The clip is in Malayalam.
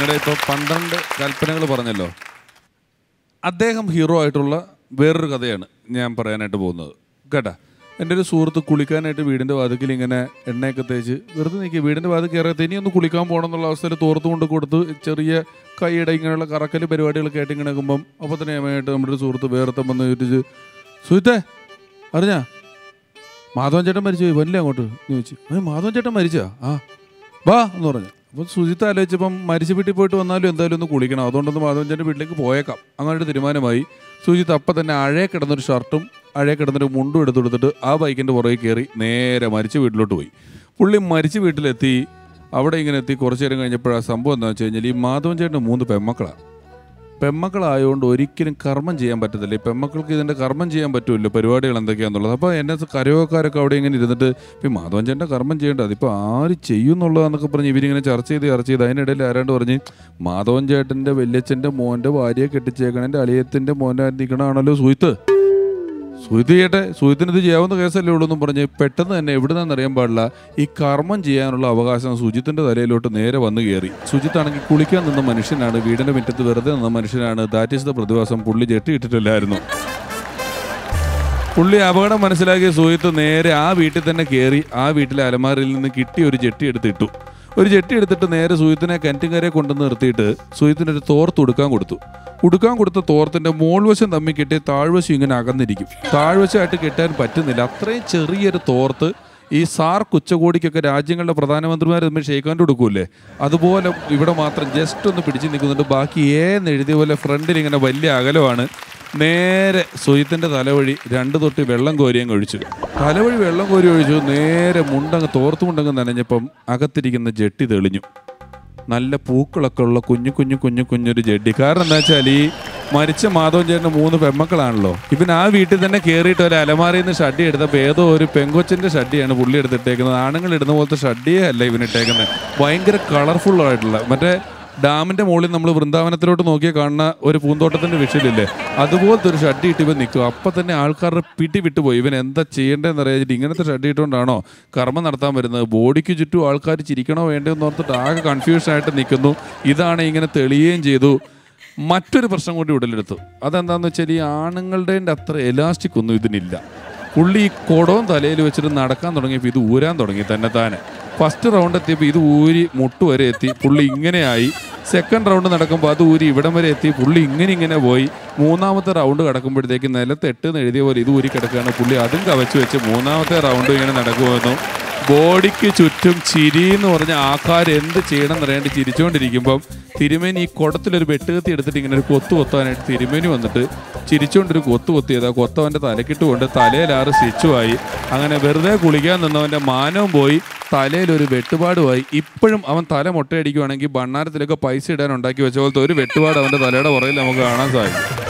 നിങ്ങളുടെ ഇപ്പോൾ 12 കൽപ്പനകൾ പറഞ്ഞല്ലോ, അദ്ദേഹം ഹീറോ ആയിട്ടുള്ള വേറൊരു കഥയാണ് ഞാൻ പറയാനായിട്ട് പോകുന്നത് കേട്ടാ. എൻ്റെ ഒരു സുഹൃത്ത് കുളിക്കാനായിട്ട് വീടിൻ്റെ വാതിക്കൽ ഇങ്ങനെ എണ്ണയൊക്കെ തേച്ച് വെറുതെ നിൽക്കുക. വീടിൻ്റെ വാതിൽ കയറിയത് ഇനി ഒന്ന് കുളിക്കാൻ പോകണം എന്നുള്ള അവസ്ഥയിൽ തോർത്ത് കൊണ്ട് കൊടുത്ത് ചെറിയ കൈയുടെ ഇങ്ങനെയുള്ള കറക്കൽ പരിപാടികളൊക്കെ ആയിട്ട് ഇങ്ങനെ നിൽക്കുമ്പം അപ്പോൾ തന്നെ ആയിട്ട് നമ്മുടെ ഒരു സുഹൃത്ത് വേർത്തം വന്ന് ചോദിച്ച്, സുഹൃത്തേ അറിഞ്ഞാ മാധവൻ ചേട്ടൻ മരിച്ചു പോയി വല്ലേ അങ്ങോട്ട് ചോദിച്ചു. മാധവൻ ചേട്ടൻ മരിച്ചാ? ആ വാ എന്ന് പറഞ്ഞു. അപ്പോൾ സുജിത്ത് ആലോചിച്ചപ്പം മരിച്ച വീട്ടിൽ പോയിട്ട് വന്നാലും എന്തായാലും ഒന്ന് കുളിക്കണം, അതുകൊണ്ടൊന്ന് മാധവൻ ചേട്ടൻ്റെ വീട്ടിലേക്ക് പോയേക്കാം അങ്ങനൊരു തീരുമാനമായി. സുജിത്ത് അപ്പം തന്നെ അഴയെ കിടന്നൊരു ഷർട്ടും അഴയെ കിടന്നൊരു മുണ്ടും എടുത്തെടുത്തിട്ട് ആ ബൈക്കിൻ്റെ പുറകെ കയറി നേരെ മരിച്ച വീട്ടിലോട്ട് പോയി. പുള്ളി മരിച്ച വീട്ടിലെത്തി. അവിടെ ഇങ്ങനെ എത്തി കുറച്ച് നേരം കഴിഞ്ഞപ്പോഴാണ് സംഭവം എന്താണെന്ന് വെച്ച് കഴിഞ്ഞാൽ ഈ മാധവൻ ചേട്ടന് 3 പെമ്മക്കളാണ്. പെമ്മക്കളായതുകൊണ്ട് ഒരിക്കലും കർമ്മം ചെയ്യാൻ പറ്റത്തില്ല. ഈ പെമ്മക്കൾക്ക് ഇതിൻ്റെ കർമ്മം ചെയ്യാൻ പറ്റുമല്ലോ, പരിപാടികൾ എന്തൊക്കെയാണെന്നുള്ളത്. അപ്പോൾ എന്നെ കരയോക്കാരൊക്കെ അവിടെ ഇങ്ങനെ ഇരുന്നിട്ട് ഇപ്പം മാധവൻ ചേട്ടൻ്റെ കർമ്മം ചെയ്യേണ്ടത് അതിപ്പോൾ ആര് ചെയ്യും എന്നുള്ളതാണെന്നൊക്കെ പറഞ്ഞ് ഇവരിങ്ങനെ ചർച്ച ചെയ്ത് അതിനിടയിൽ ആരാണ്ട് പറഞ്ഞ് മാധവൻ ചേട്ടൻ്റെ വല്യച്ഛൻ്റെ മോൻ്റെ ഭാര്യയെ കെട്ടിച്ചേക്കണ എൻ്റെ അളിയത്തിൻ്റെ മോൻ്റെ നിൽക്കണമാണല്ലോ സുഹൃത്ത് ചെയ്യട്ടെ, സുഹൃത്തിന് ഇത് ചെയ്യാവുന്ന കേസല്ലേ ഉള്ളൂ എന്നും പറഞ്ഞ് പെട്ടെന്ന് തന്നെ എവിടെ നിന്നറിയാൻ പാടില്ല ഈ കർമ്മം ചെയ്യാനുള്ള അവകാശം സുജിത്തിൻ്റെ തലയിലോട്ട് നേരെ വന്നു കയറി. സുജിത്താണെങ്കിൽ കുളിക്കാൻ നിന്ന മനുഷ്യനാണ്, വീടിൻ്റെ മുറ്റത്ത് വെറുതെ നിന്ന മനുഷ്യനാണ്. ദാറ്റ് ഈസ് ദ പ്രതിഭാസം. പുള്ളി ജെട്ടി ഇട്ടിട്ടില്ലായിരുന്നു. പുള്ളി അപകടം മനസ്സിലാക്കിയ സുഹൃത്ത് നേരെ ആ വീട്ടിൽ തന്നെ കയറി ആ വീട്ടിലെ അലമാരയിൽ നിന്ന് കിട്ടിയ ഒരു ജെട്ടി എടുത്തിട്ടു. ഒരു ജെട്ടി എടുത്തിട്ട് നേരെ സുഹൃത്തിനെ കിണറ്റിൻകരയെ കൊണ്ടുവന്ന് നിർത്തിയിട്ട് സുഹൃത്തിനൊരു തോർത്ത് ഉടുക്കാൻ കൊടുത്ത തോർത്തിൻ്റെ മോൾവശം തമ്മിൽ കെട്ടി താഴ്വശം ഇങ്ങനെ അകന്നിരിക്കും. താഴ്വശമായിട്ട് കെട്ടാൻ പറ്റുന്നില്ല. അത്രയും ചെറിയൊരു തോർത്ത് ഈ സാർക്ക് ഉച്ചകോടിക്കൊക്കെ രാജ്യങ്ങളുടെ പ്രധാനമന്ത്രിമാർ തമ്മിൽ ഷെയ്ക്കാണ്ട് കൊടുക്കൂല്ലേ, അതുപോലെ ഇവിടെ മാത്രം ജസ്റ്റ് ഒന്ന് പിടിച്ച് നിൽക്കുന്നുണ്ട്. ബാക്കി എഴുതിയ പോലെ ഫ്രണ്ടിൽ ഇങ്ങനെ വലിയ അകലമാണ്. നേരെ സുഹൃത്തിൻ്റെ തലവഴി 2 തൊട്ടി വെള്ളം കോരിയങ്ങ് ഒഴിച്ചു. തലവഴി വെള്ളം കോരി ഒഴിച്ചു. നേരെ തോർത്തുമുണ്ടങ്ങ് നനഞ്ഞപ്പം അകത്തിരിക്കുന്ന ജെട്ടി തെളിഞ്ഞു. നല്ല പൂക്കളൊക്കെ ഉള്ള കുഞ്ഞൊരു ജെട്ടി. കാരണം എന്താ വെച്ചാൽ ഈ മരിച്ച മാധവൻ ചേട്ടന് 3 പെമ്മക്കളാണല്ലോ. ഇവൻ ആ വീട്ടിൽ തന്നെ കയറിയിട്ട് ഒരു അലമാരയിൽ നിന്ന് ഷഡ്ഡി എടുത്തപ്പോൾ ഏതോ ഒരു പെങ്കൊച്ചിൻ്റെ ഷഡ്ഡിയാണ് പുള്ളി എടുത്തിട്ടേക്കുന്നത്. ആണുങ്ങൾ ഇടുന്ന പോലത്തെ ഷഡ്ഡിയേ അല്ല ഇവനിട്ടേക്കുന്നത്. ഭയങ്കര കളർഫുള്ളായിട്ടുള്ള മറ്റേ ഡാമിൻ്റെ മുകളിൽ നമ്മൾ വൃന്ദാവനത്തിലോട്ട് നോക്കിയാൽ കാണുന്ന ഒരു പൂന്തോട്ടത്തിൻ്റെ വിഷയമില്ലേ, അതുപോലത്തെ ഒരു ഷഡ്ഡി ഇട്ട് ഇവൻ നിൽക്കും. അപ്പം തന്നെ ആൾക്കാരുടെ പിടി വിട്ടുപോയി. ഇവൻ എന്താ ചെയ്യേണ്ടതെന്ന് അറിയാച്ചിട്ട് ഇങ്ങനത്തെ ഷഡ്ഡി ഇട്ടുകൊണ്ടാണോ കർമ്മം നടത്താൻ വരുന്നത്? ബോഡിക്ക് ചുറ്റും ആൾക്കാർ ചിരിക്കണോ വേണ്ടതെന്ന് ഓർത്തിട്ട് ആകെ കൺഫ്യൂഷനായിട്ട് നിൽക്കുന്നു. ഇതാണ് ഇങ്ങനെ തെളിയുകയും ചെയ്തു. മറ്റൊരു പ്രശ്നം കൂടി ഉടലെടുത്തു. അതെന്താണെന്ന് വെച്ചാൽ ഈ ആണുങ്ങളുടെ അത്ര എലാസ്റ്റിക് ഒന്നും ഇതിനില്ല. പുള്ളി ഈ കുടവും തലയിൽ വെച്ചിട്ട് നടക്കാൻ തുടങ്ങിയപ്പോൾ ഇത് ഊരാൻ തുടങ്ങി തന്നെ. ഫസ്റ്റ് റൗണ്ട് എത്തിയപ്പോൾ ഇത് ഊരി മുട്ട് വരെ എത്തി. പുള്ളി ഇങ്ങനെയായി. സെക്കൻഡ് റൗണ്ട് നടക്കുമ്പോൾ അത് ഊരി ഇവിടം വരെ എത്തി. പുള്ളി ഇങ്ങനെ പോയി. 3ാമത്തെ റൗണ്ട് കിടക്കുമ്പോഴത്തേക്ക് നിലത്ത് 8 എഴുതിയ പോലെ ഇത് ഊരി കിടക്കുകയാണ്. പുള്ളി അതും കവച്ച് വെച്ച് 3ാമത്തെ റൗണ്ട് ഇങ്ങനെ നടക്കുമെന്നു. ബോഡിക്ക് ചുറ്റും ചിരി എന്ന് പറഞ്ഞ ആൾക്കാർ എന്ത് ചെയ്യണം എന്നറിയാണ്ട് ചിരിച്ചുകൊണ്ടിരിക്കുമ്പം തിരുമേനി ഈ കുടത്തിലൊരു വെട്ടുകത്തി എടുത്തിട്ട് ഇങ്ങനെ ഒരു കൊത്താനായിട്ട് തിരുമേനി വന്നിട്ട് ചിരിച്ചുകൊണ്ടൊരു കൊത്തിയതാ. കൊത്തവൻ്റെ തലക്കിട്ടുകൊണ്ട് തലയിലാറ് സ്റ്റിച്ചുമായി. അങ്ങനെ വെറുതെ കുളിക്കാൻ നിന്നവൻ്റെ മാനവും പോയി, തലയിലൊരു വെട്ടുപാടുമായി. ഇപ്പോഴും അവൻ തല മുട്ടയടിക്കുവാണെങ്കിൽ ഭണ്ണാരത്തിലൊക്കെ പൈസ ഇടാൻ ഉണ്ടാക്കി വെച്ച പോലത്തെ ഒരു വെട്ടുപാട് അവൻ്റെ തലയുടെ പുറകിൽ നമുക്ക് കാണാൻ സാധിക്കും.